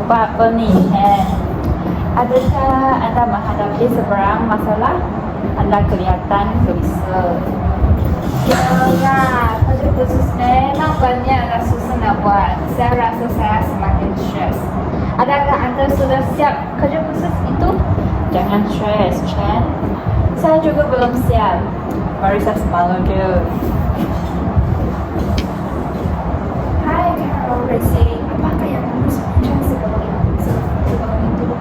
apa nih, Chen? Adakah Anda menghadapi seberang masalah? Anda kelihatan gelisah. Ya, kerja khusus memang banyak dan susah nak buat. Saya rasa saya semakin stres. Adakah anda sudah siap kerja khusus itu? Jangan stres, Chen. Saya juga belum siap. Baru saya semalam je. Hai, Carol Racing. Apakah yang harus bincang sebelum itu?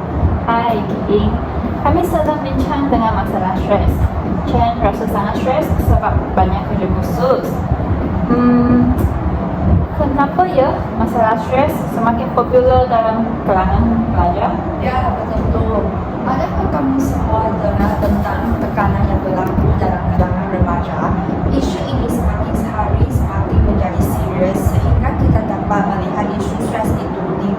Hai, King. Kami sedang bincang dengan masalah stres. Chen rasa sangat stres sebab banyak kerja khusus. Kenapa ya masalah stres semakin popular dalam kalangan pelajar? Ya, betul. Adakah kamu semua dengar tentang tekanan yang berlaku dalam kalangan remaja? Isu ini semakin hari semakin menjadi serius sehingga kita dapat melihat isu stres itu di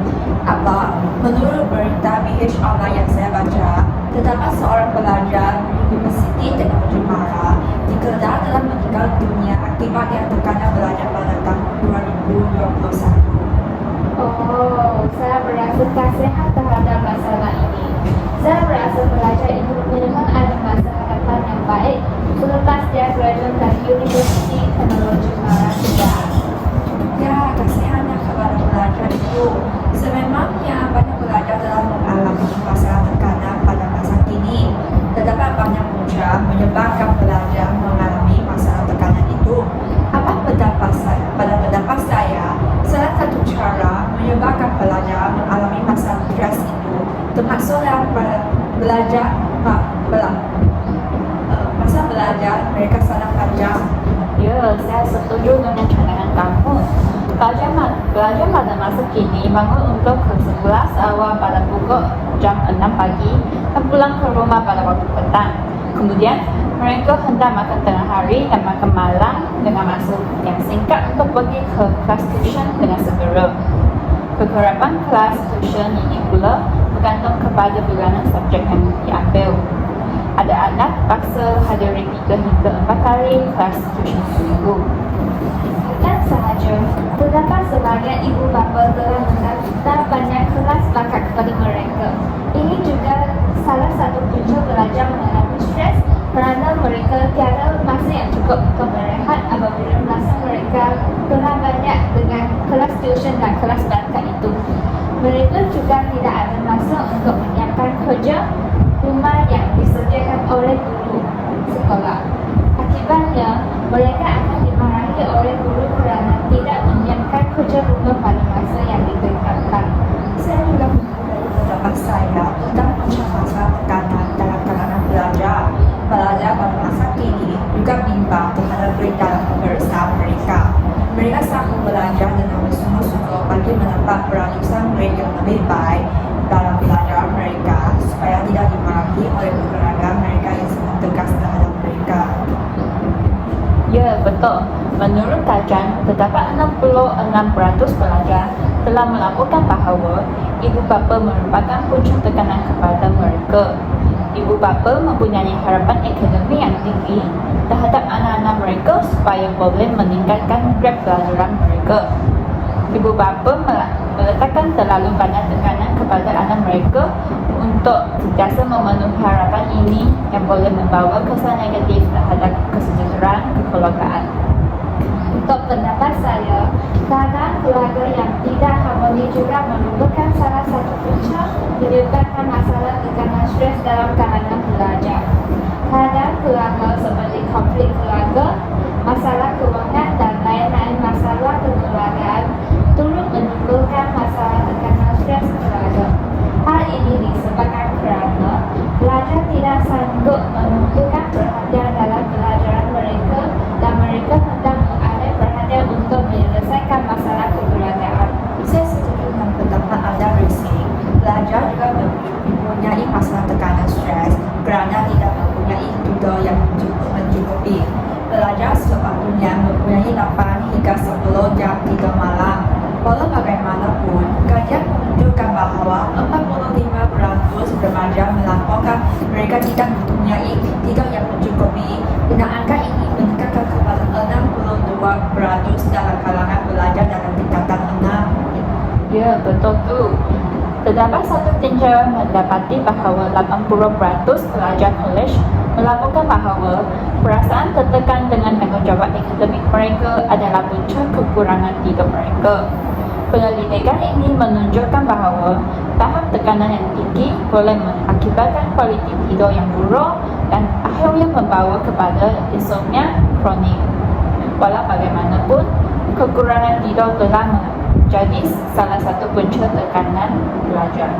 menurut berita BH Online yang saya baca, terdapat seorang pelajar Universiti Teknologi Mara digeledah telah meninggal dunia akibat yang tekanan belajar pada tahun 2021. Oh, saya berasa kasihan terhadap masalah ini. Saya berasa pelajar itu memang ada masa harapan yang baik selepas dia graduate dari Universiti Teknologi Mara Kedah. Ya, kasihannya kepada pelajar itu. Sememangnya banyak pelajar telah mengalami masalah tekanan pada masa kini. Terdapat banyak punca menyebabkan pelajar mengalami masalah tekanan itu. Apa pendapat saya? Pada pendapat saya, salah satu cara menyebabkan pelajar mengalami masalah stres itu termasuklah belajar masa belajar mereka sangat panjang. Ya, saya setuju dengan pandangan kamu. Pelajar pada masa kini bangun untuk ke sekolah awal pada pukul jam 6 pagi dan pulang ke rumah pada waktu petang. Kemudian, mereka hendak makan tengah hari dan makan malam dengan masa yang singkat untuk pergi ke kelas tuition dengan segera. Kekerapan kelas tuition ini pula bergantung kepada bulanan subjek yang diambil. Ada anak paksa hadiri 3 hingga 4 kali kelas tuition seminggu. Bukan sahaja, terdapat sebagian ibu bapa telah mendaftar banyak kelas bakat kepada mereka. Ini juga salah satu punca belajar mengalami stres kerana mereka tiada masa yang cukup untuk berehat apabila masa mereka telah banyak dengan kelas tuition dan kelas bakat itu. Mereka juga tidak ada masa untuk menyiapkan kerja rumah yang disediakan oleh guru sekolah. Akibatnya, mereka akan dimarahi oleh guru kerana tidak menyiapkan kerja rumah pada masa yang ditetapkan. Saya juga mempunyai pendapat saya tentang masalah tekanan dalam kalangan pelajar. Pelajar pada masa kini juga bimbang terhadap berita dalam pemeriksaan mereka. Mereka sanggup belajar dengan bersungguh-sungguh bagi mendapat beranusan grade yang lebih baik dalam pelajaran mereka supaya tidak dimarahi oleh keluarga mereka yang sangat tegas terhadap mereka. Ya, betul. Menurut kajian, terdapat 66% pelajar telah melaporkan bahawa ibu bapa merupakan punca tekanan kepada mereka. Ibu bapa mempunyai harapan akademik yang tinggi terhadap anak-anak mereka supaya boleh meningkatkan grade pelajaran mereka. Ibu bapa meletakkan terlalu banyak tekanan kepada anak mereka untuk sentiasa memenuhi harapan ini yang boleh membawa kesan negatif terhadap kesejahteraan kekeluargaan. Untuk pendapat saya, keadaan keluarga yang tidak harmoni juga merupakan salah satu punca menyebabkan masalah tekanan stres dalam kalangan pelajar. Keadaan keluarga seperti konflik keluarga, masalah keuangan dan lain-lain masalah kekeluargaan turut menimbulkan masalah tekanan stres keluarga. Hal ini disebabkan kerana pelajar tidak sanggup menumpukan perhatian dalam pelajaran mereka dan mereka hendak mengalih perhatian untuk menyelesaikan masalah kekeluargaan. Saya setuju dengan pendapat Anda, Racing. Pelajar juga mempunyai masalah tekanan stres kerana tidak mempunyai tutor yang mencukupi. Pelajar sepatutnya mempunyai 8 hingga 10 jam tidur malam. Walau bagaimanapun, kajian menunjukkan bahawa 45% remaja melaporkan mereka tidak mempunyai tidur yang mencukupi dan angka ini meningkat kepada 62% dalam kalangan pelajar dalam tingkatan 6. Ya, betul tu. Terdapat satu tinjauan mendapati bahawa 80% pelajar kolej melaporkan bahawa perasaan tertekan dengan tanggungjawab akademik mereka adalah punca kekurangan tidur mereka. Penyelidikan ini menunjukkan bahawa tahap tekanan yang tinggi boleh mengakibatkan kualiti tidur yang buruk dan akhirnya membawa kepada insomnia kronik. Walau bagaimanapun, kekurangan tidur telah menjadi salah satu punca tekanan pelajar.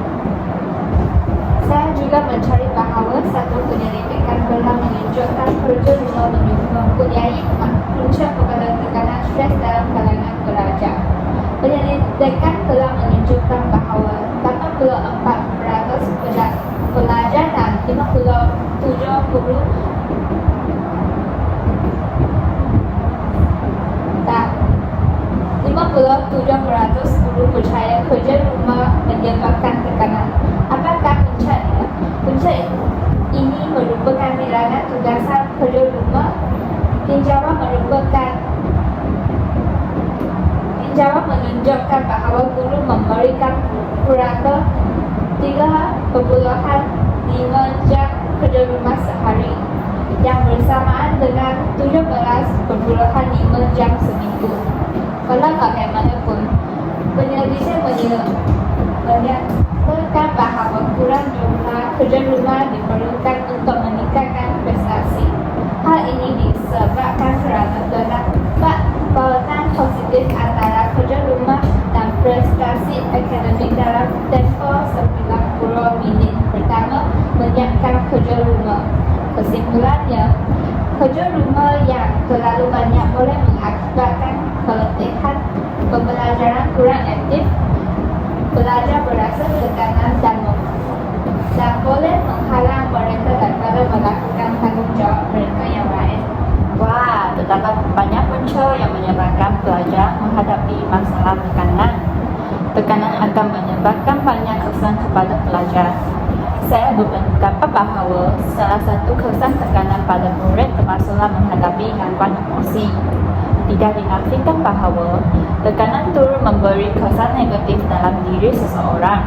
Saya juga mencari bahawa satu penyelidikan telah menunjukkan kerja rumah mempunyai punca kepada tekanan stres dalam kalangan pelajar. Penyelidikan telah menunjukkan bahawa 84% pelajar dan 57% guru percaya kerja rumah menyebabkan tekanan. Apakah punca ini merupakan bilangan tugasan kerja rumah? Tinjauan menunjukkan bahawa guru memberikan purata 3,5 jam kerja rumah sehari yang bersamaan dengan 17,5 jam seminggu. Walau bagaimanapun, penyelidikan menyatakan bahawa kurang jumlah kerja rumah diperlukan untuk meningkatkan prestasi. Hal ini disebabkan kerana terdapat kaitan positif antara kerja rumah dan prestasi akademik dalam tempoh 90 minit pertama menyiapkan kerja rumah. Kesimpulannya, kerja rumah yang terlalu banyak boleh mengakibatkan keletihan, pembelajaran kurang aktif, pelajar berasa tekanan dan boleh menghalang mereka daripada melakukan tanggungjawab mereka yang lain. Wah, terdapat banyak punca yang menyebabkan pelajar menghadapi masalah tekanan. Tekanan akan menyebabkan banyak kesan kepada pelajar. Saya berpendapat bahawa salah satu kesan tekanan pada murid termasuklah menghadapi gangguan emosi. Tidak dinafikan bahawa tekanan turut memberi kesan negatif dalam diri seseorang.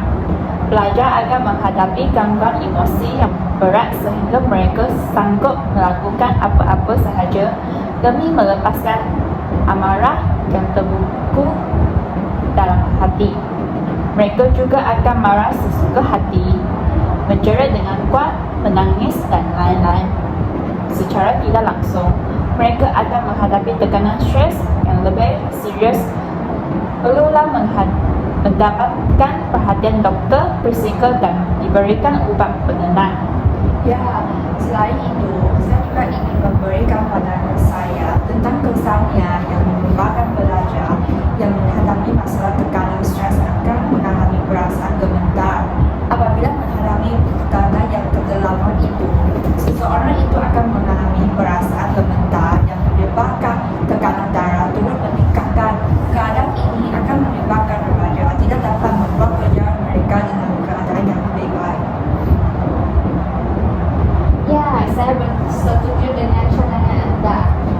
Pelajar akan menghadapi gangguan emosi yang berat sehingga mereka sanggup melakukan apa-apa sahaja demi melepaskan amarah yang terbuku dalam hati. Mereka juga akan marah sesuka hati, menjerit dengan kuat, menangis dan lain-lain. Secara tidak langsung, mereka akan menghadapi tekanan stres yang lebih serius. Perlulah mendapatkan perhatian doktor, psikolog dan diberikan ubat penenang. Ya, selain itu, saya juga ingin memberikan pandangan saya tentang kesannya yang merupakan pelajar yang menghadapi masalah tekanan stres akan mengalami perasaan gemetar. Apabila menghadapi tekanan yang kegelapan itu, seseorang itu akan mengalami perasaan gemetar yang menyebabkan tekanan darah turut meningkatkan. Keadaan ini akan menyebabkan remaja tidak dapat membuat kerja mereka dengan keadaan yang lebih baik. Ya, saya bersetuju dengan pandangan anda.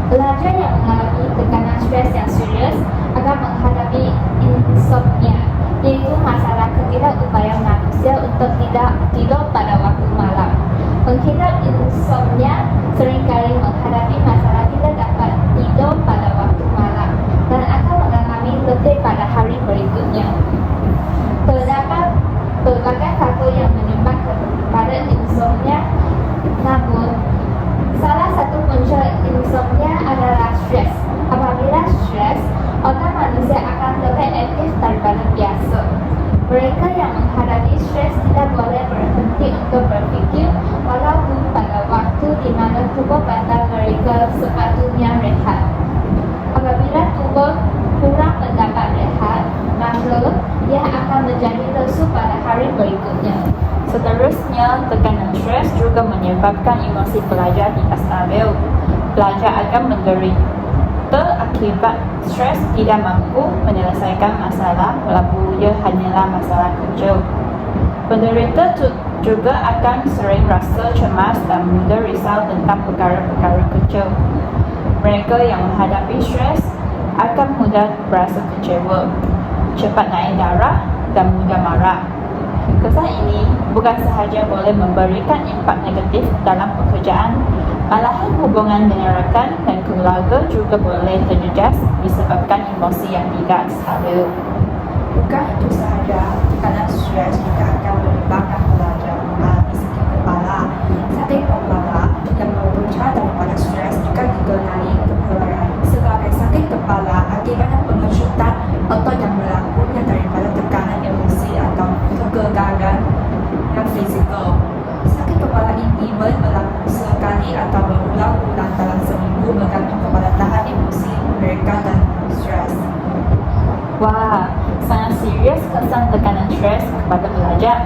Pelajar yang mengalami tekanan stres yang serius akan menghadapi insomnia, iaitu masalah ketidakupayaan manusia untuk tidak tidur pada waktu malam. Pengidap insomnia seringkali menghadapi masalah tidak dapat tidur pada waktu malam dan akan mengalami letih pada hari berikutnya. Terdapat berbagai faktor yang menyebabkan kepada insomnia, namun salah satu punca insomnia adalah stres. Apabila stres, otak manusia akan lebih aktif daripada biasa. Mereka yang menghadapi stres tidak boleh berhenti untuk berfikir walaupun pada waktu di mana tubuh badan mereka sepatutnya rehat. Apabila tubuh kurang mendapat rehat, maka ia akan menjadi lesu pada hari berikutnya. Seterusnya, tekanan stres juga menyebabkan emosi pelajar tidak stabil. Pelajar akan menderita akibat stres tidak mampu menyelesaikan masalah walaupun ia hanyalah masalah kecil. Penderita juga akan sering rasa cemas dan mudah risau tentang perkara-perkara kecil. Mereka yang menghadapi stres akan mudah berasa kecewa, cepat naik darah dan mudah marah. Kesan ini bukan sahaja boleh memberikan impak negatif dalam pekerjaan, malahan hubungan dengan rakan dan keluarga juga boleh terjejas disebabkan emosi yang tidak stabil. Bukan itu sahaja, tekanan stres juga akan menyebabkan pelajar mengalami sakit kepala. Sakit kepala yang berpunca daripada stres juga dikenali kepala sebagai sakit kepala akibat pengecutan atau yang berlakunya daripada tekanan emosi atau kegagalan yang fizikal. Sakit kepala ini boleh berlaku sekali atau berulang-ulang dalam seminggu bergantung kepada tahap emosi mereka dan stres. Wah, sangat serius kesan tekanan stres kepada pelajar.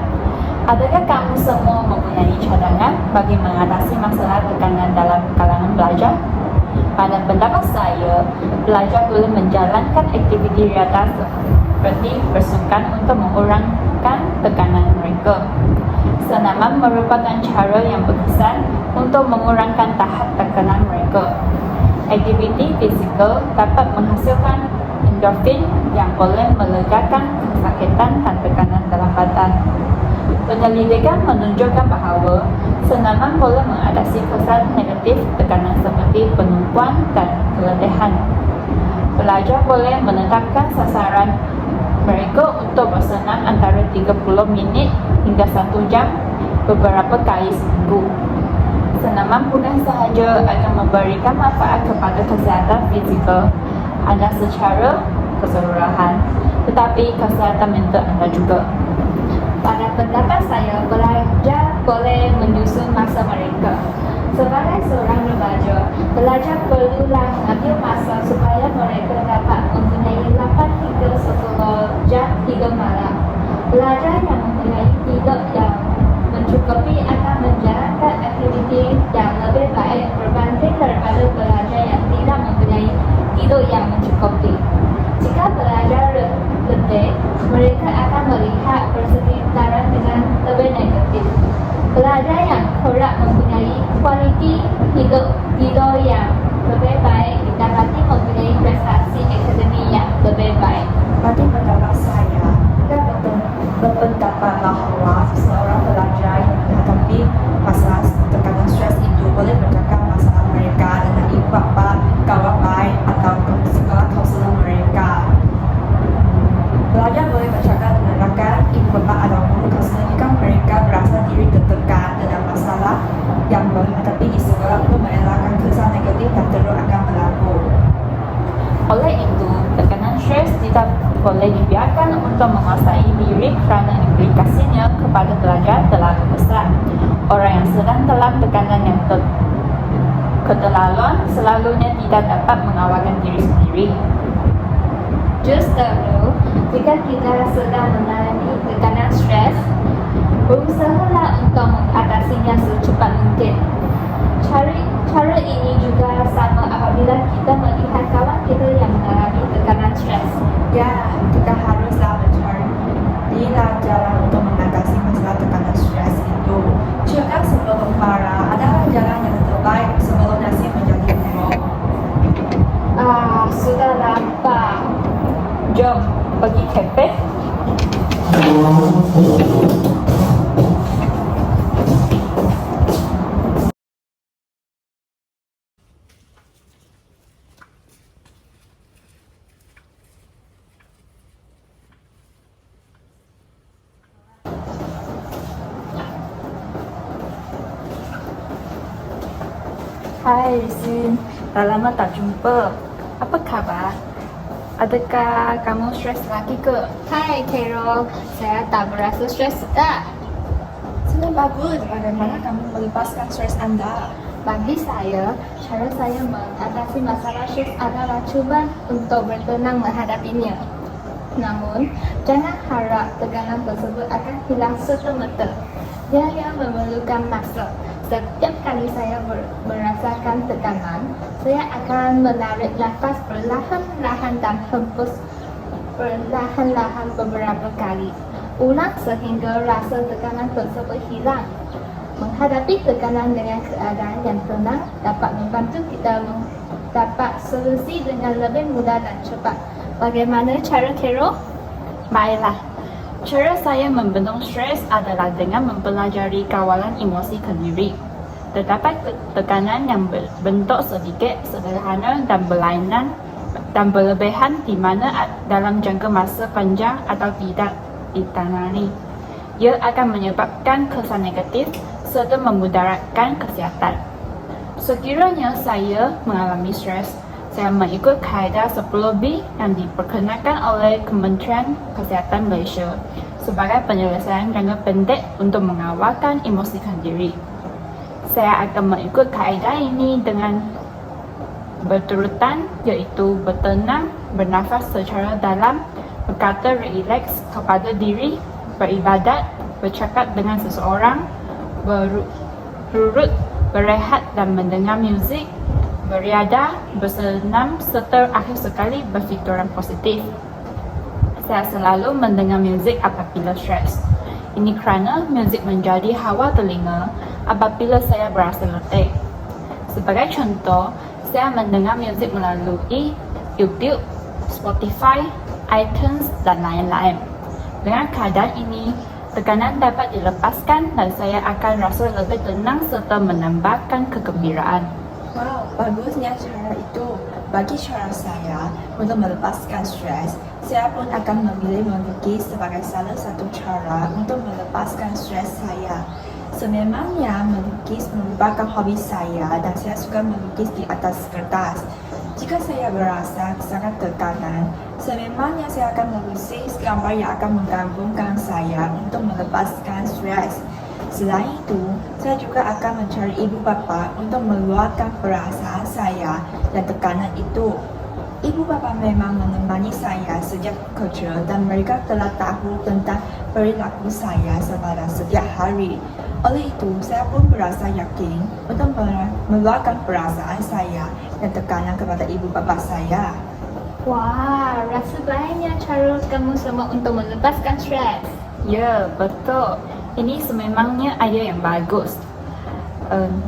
Adakah kamu semua mempunyai cadangan bagi mengatasi masalah tekanan dalam kalangan pelajar? Pada pendapat saya, pelajar boleh menjalankan aktiviti riadah seperti bersukan untuk mengurangkan tekanan mereka. Senaman merupakan cara yang berkesan untuk mengurangkan tahap tekanan mereka. Aktiviti fizikal dapat menghasilkan endorfin yang boleh melegakan kesakitan dan tekanan dalam badan. Penyelidikan menunjukkan bahawa senaman boleh mengatasi kesan negatif tekanan seperti penumpuan dan keletihan. Pelajar boleh menetapkan sasaran mereka untuk bersenam antara 30 minit hingga 1 jam beberapa kali seminggu. Senaman bukan sahaja akan memberikan manfaat kepada kesihatan fizikal anda secara keseluruhan, tetapi kesihatan mental anda juga. Pada pendapat saya, pelajar boleh menyusun masa mereka. Sebagai seorang remaja, pelajar perlulah mengambil masa supaya mereka dapat mempunyai 8 hingga 10 jam tidur malam. Pelajar yang mempunyai tidur yang mencukupi akan menjalankan aktiviti yang lebih baik berbanding daripada pelajar yang tidak mempunyai tidur yang mencukupi. Jika pelajar letih, mereka akan melihat persekitaran dengan lebih negatif. Pelajar yang kurang mempunyai kualiti tidur yang lebih baik didapati mempunyai prestasi akademik yang lebih baik. Bagi pendapat saya, saya berpendapat bahawa seorang pelajar yang menghadapi masalah tekanan stres itu boleh bercakap masalah mereka dengan ibu bapa, kawan baik atau sekolah kaunselor mereka. Pelajar boleh bercakap dengan rakan, ibu bapa atau guru kaunselor jika mereka berasa diri tertekan dengan masalah yang menghadapi di sekolah untuk mengelakkan kesan negatif yang terus akan berlaku. Oleh itu, tekanan stres tidak boleh dibiarkan untuk menguasai diri kerana implikasinya kepada pelajar terlalu besar. Orang yang sedang dalam tekanan yang keterlaluan selalunya tidak dapat mengawalkan diri sendiri. Justru, jika kita sedang mengalami tekanan stres, berusahalah untuk mengatasinya secepat mungkin. Cara ini juga sama apabila kita melihat kawan kita yang mengalami tekanan stres. Ya, kita haruslah mencari jalan untuk mengatasi masalah tekanan stres itu. Cegah sebelum parah adalah jalan yang terbaik sebelum nasib menjadi buruk. Sudah lapar. Jom pergi kafe. Hai Rizin, dah lama tak jumpa. Apa khabar? Adakah kamu stres lagi ke? Hai Carol, saya tak berasa stres dah. Sudah bagus, bagaimana kamu melepaskan stres Anda? Bagi saya, cara saya mengatasi masalah stres adalah cuba untuk bertenang menghadapinya. Namun, jangan harap tekanan tersebut akan hilang serta-merta. Dia yang memerlukan masa. Setiap kali saya merasakan tekanan, saya akan menarik nafas perlahan-lahan dan hembus perlahan-lahan beberapa kali. Ulang sehingga rasa tekanan tersebut hilang. Menghadapi tekanan dengan keadaan yang tenang dapat membantu kita mendapat solusi dengan lebih mudah dan cepat. Bagaimana cara Carol? Baiklah, Cara saya membendung stres adalah dengan mempelajari kawalan emosi kendiri. Terdapat tekanan yang berbentuk sedikit, sederhana dan berlainan dan berlebihan di mana dalam jangka masa panjang atau tidak ditangani. Ia akan menyebabkan kesan negatif serta memudaratkan kesihatan. Sekiranya saya mengalami stres, saya mengikut kaedah 10B yang diperkenalkan oleh Kementerian Kesihatan Malaysia sebagai penyelesaian jangka pendek untuk mengawalkan emosi kendiri. Saya akan mengikut kaedah ini dengan berturutan, iaitu bertenang, bernafas secara dalam, berkata rileks kepada diri, beribadat, bercakap dengan seseorang, berurut, berehat dan mendengar muzik, beriadah, bersenam serta akhir sekali berfikiran positif. Saya selalu mendengar muzik apabila stres. Ini kerana muzik menjadi hawa telinga apabila saya berasa letih. Sebagai contoh, saya mendengar muzik melalui YouTube, Spotify, iTunes dan lain-lain. Dengan keadaan ini, tekanan dapat dilepaskan dan saya akan rasa lebih tenang serta menambahkan kegembiraan. Wow, bagusnya cara itu. Bagi cara saya, untuk melepaskan stres, saya pun akan memilih melukis sebagai salah satu cara untuk melepaskan stres saya. Sememangnya melukis merupakan hobi saya dan saya suka melukis di atas kertas. Jika saya berasa sangat tekanan, sememangnya saya akan melukis gambar yang akan menggabungkan saya untuk melepaskan stres. Selain itu, saya juga akan mencari ibu bapa untuk meluapkan perasaan saya dan tekanan itu. Ibu bapa memang menemani saya sejak kecil dan mereka telah tahu tentang perilaku saya sepanjang setiap hari. Oleh itu, saya pun berasa yakin untuk meluapkan perasaan saya dan tekanan kepada ibu bapa saya. Wah, rasa baiknya cara kamu semua untuk melepaskan stres. Ya, betul. Ini sememangnya idea yang bagus.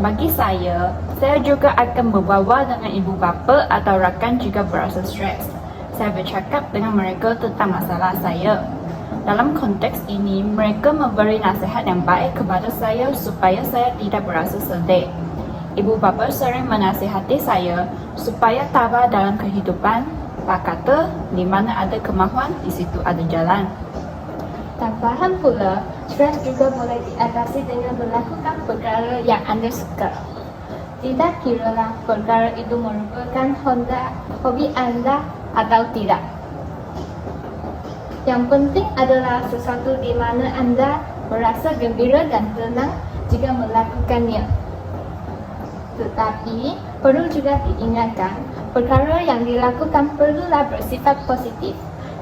Bagi saya juga akan berbawa dengan ibu bapa atau rakan jika berasa stres. Saya bercakap dengan mereka tentang masalah saya. Dalam konteks ini, mereka memberi nasihat yang baik kepada saya supaya saya tidak berasa sedih. Ibu bapa sering menasihati saya supaya tabah dalam kehidupan. Pak kata, di mana ada kemahuan, di situ ada jalan. Tambahan pula, stres juga boleh diatasi dengan melakukan perkara yang anda suka. Tidak kiralah perkara itu merupakan hobi anda atau tidak. Yang penting adalah sesuatu di mana anda merasa gembira dan tenang jika melakukannya. Tetapi, perlu juga diingatkan, perkara yang dilakukan perlulah bersifat positif,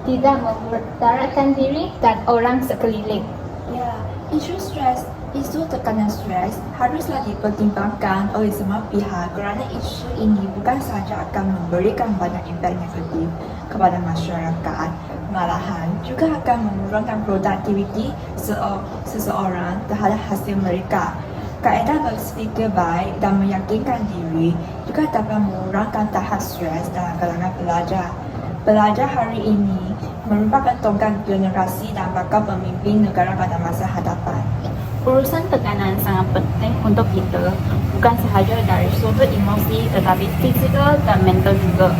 tidak memudaratkan diri dan orang sekeliling. Ya, isu tekanan stres haruslah dipertimbangkan oleh semua pihak kerana isu ini bukan sahaja akan memberikan banyak impak negatif kepada masyarakat, malahan juga akan menurunkan produktiviti seseorang terhadap hasil mereka. Kaedah berfikir baik dan meyakinkan diri juga dapat mengurangkan tahap stres dalam kalangan pelajar. Pelajar hari ini merupakan tonggak generasi dan bakal pemimpin negara pada masa hadapan. Urusan tekanan sangat penting untuk kita, bukan sahaja dari sudut emosi tetapi fizikal dan mental juga.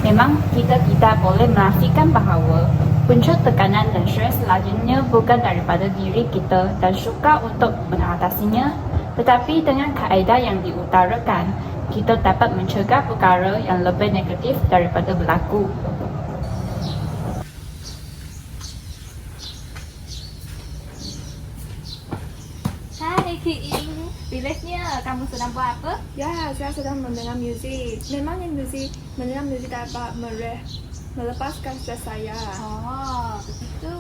Memang kita tidak boleh menafikan bahawa punca tekanan dan stres selanjutnya bukan daripada diri kita dan suka untuk mengatasinya, tetapi dengan kaedah yang diutarakan, kita dapat mencegah perkara yang lebih negatif daripada berlaku. Hai Kiing, rilisnya kamu sedang buat apa? Ya, saya sedang mendengar muzik. Memangnya mendengar muzik dapat melepaskan stres saya. Oh, begitu.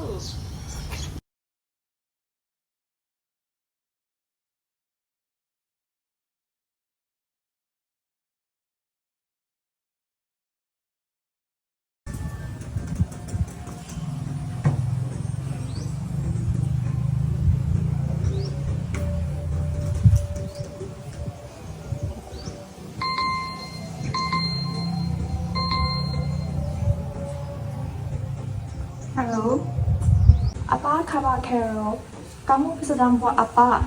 Halo, kabar Carol? Kamu sedang buat apa?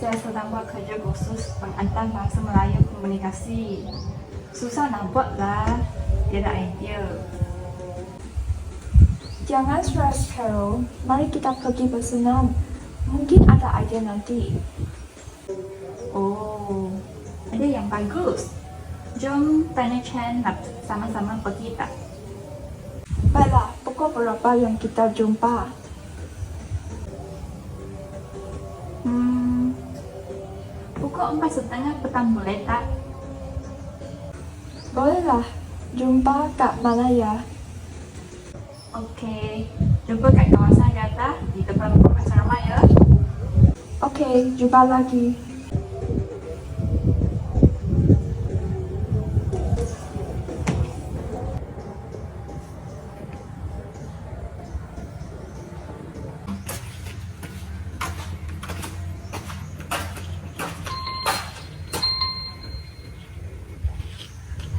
Saya sedang buat kerja khusus pengantar bahasa Melayu komunikasi. Susah nak buat lah, tiada idea. Jangan stres Carol, mari kita pergi bersenam. Mungkin ada idea nanti. Oh, ada yang bagus. Jom tanya Chen nak sama-sama pergi tak? Baiklah, pukul berapa yang kita jumpa? Pukul 4:30 petang boleh tak? Bolehlah, jumpa kat mana ya? Okey, jumpa kat kawasan Jatah di depan rumah asrama ya. Okey, jumpa lagi.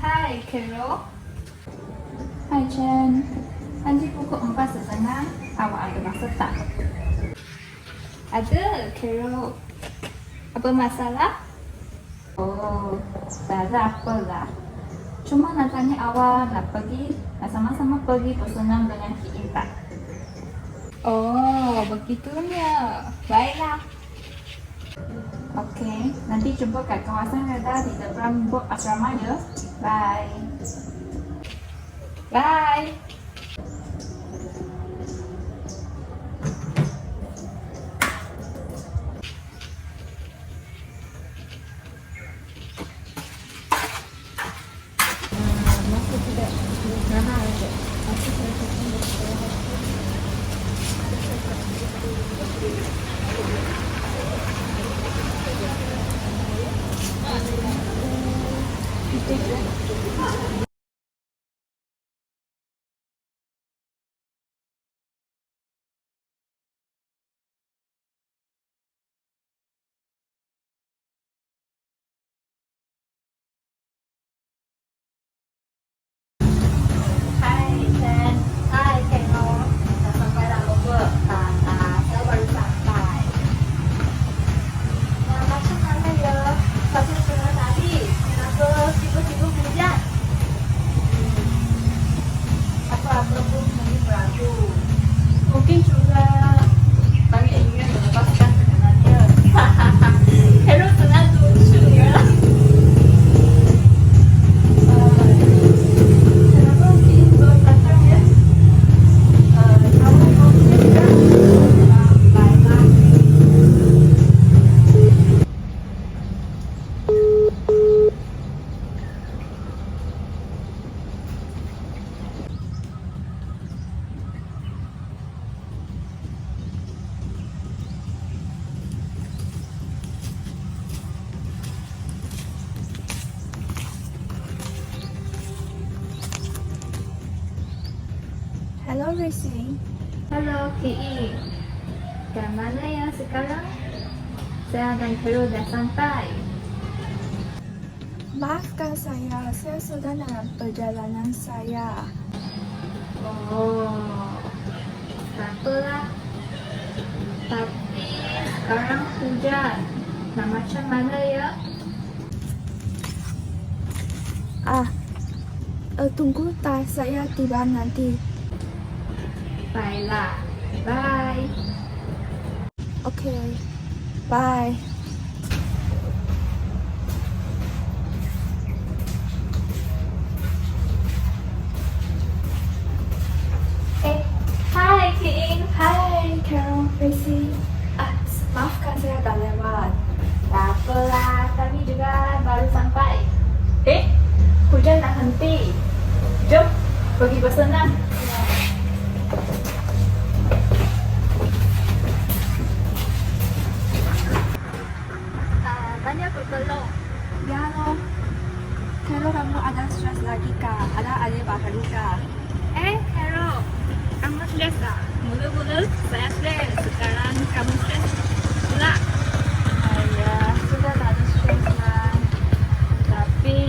Hai, Carol. Hai Chen, nanti pukul 4:30 awak ada masa tak? Ada, Carol. Apa masalah? Oh, tak ada apalah. Cuma nak tanya awak nak pergi, nak sama-sama pergi bersenam dengan Ki tak? Oh, begitunya. Baiklah. Okey, nanti jumpa kat kawasan Jatah di depan bot asrama ya. Bye. Bye. Hai Chen. Hai Carol. Dah sampai dah over. Saya baru sampai. Macam mana ya? Satu setengah tadi. Kenapa tiba-tiba hujan? Apa-apa pun mungkin beragu. Mungkin juga bagi ingin melepaskan tekanannya. Carol senang lucu ya. Kenapa Ki baru datang ya? Kamu mau kerja? Baiklah. Hello Racing. Halo, Ki. Kat mana yang sekarang? Saya dan Carol dah sampai. Maafkan saya sedang dalam perjalanan saya. Oh, tak apalah. Tapi sekarang hujan. Nak macam mana ya? Tunggu tak saya tiba nanti. Baiklah. Bye. Okey. Bye. Hai, Ki. Hai Carol, Racing. Maafkan saya dah lewat. Tak apalah, kami juga baru sampai. Hujan nak henti. Jom, pergi bersenam. Tanya berkelok. Ya loh. Carol, kamu ada stres lagi kah? Ada adik baru kah? Carol, kamu stres tak? Mula-mula saya stres. Sekarang kamu stres pula. Ayah, sudah tak ada stres lah. Tapi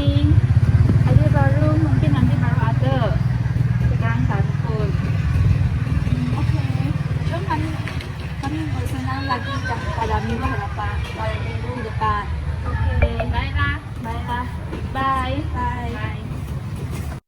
ada baru mungkin nanti baru ada. Sekarang takut. Okey. Jom kami lagi pada minggu hadapan. Pada minggu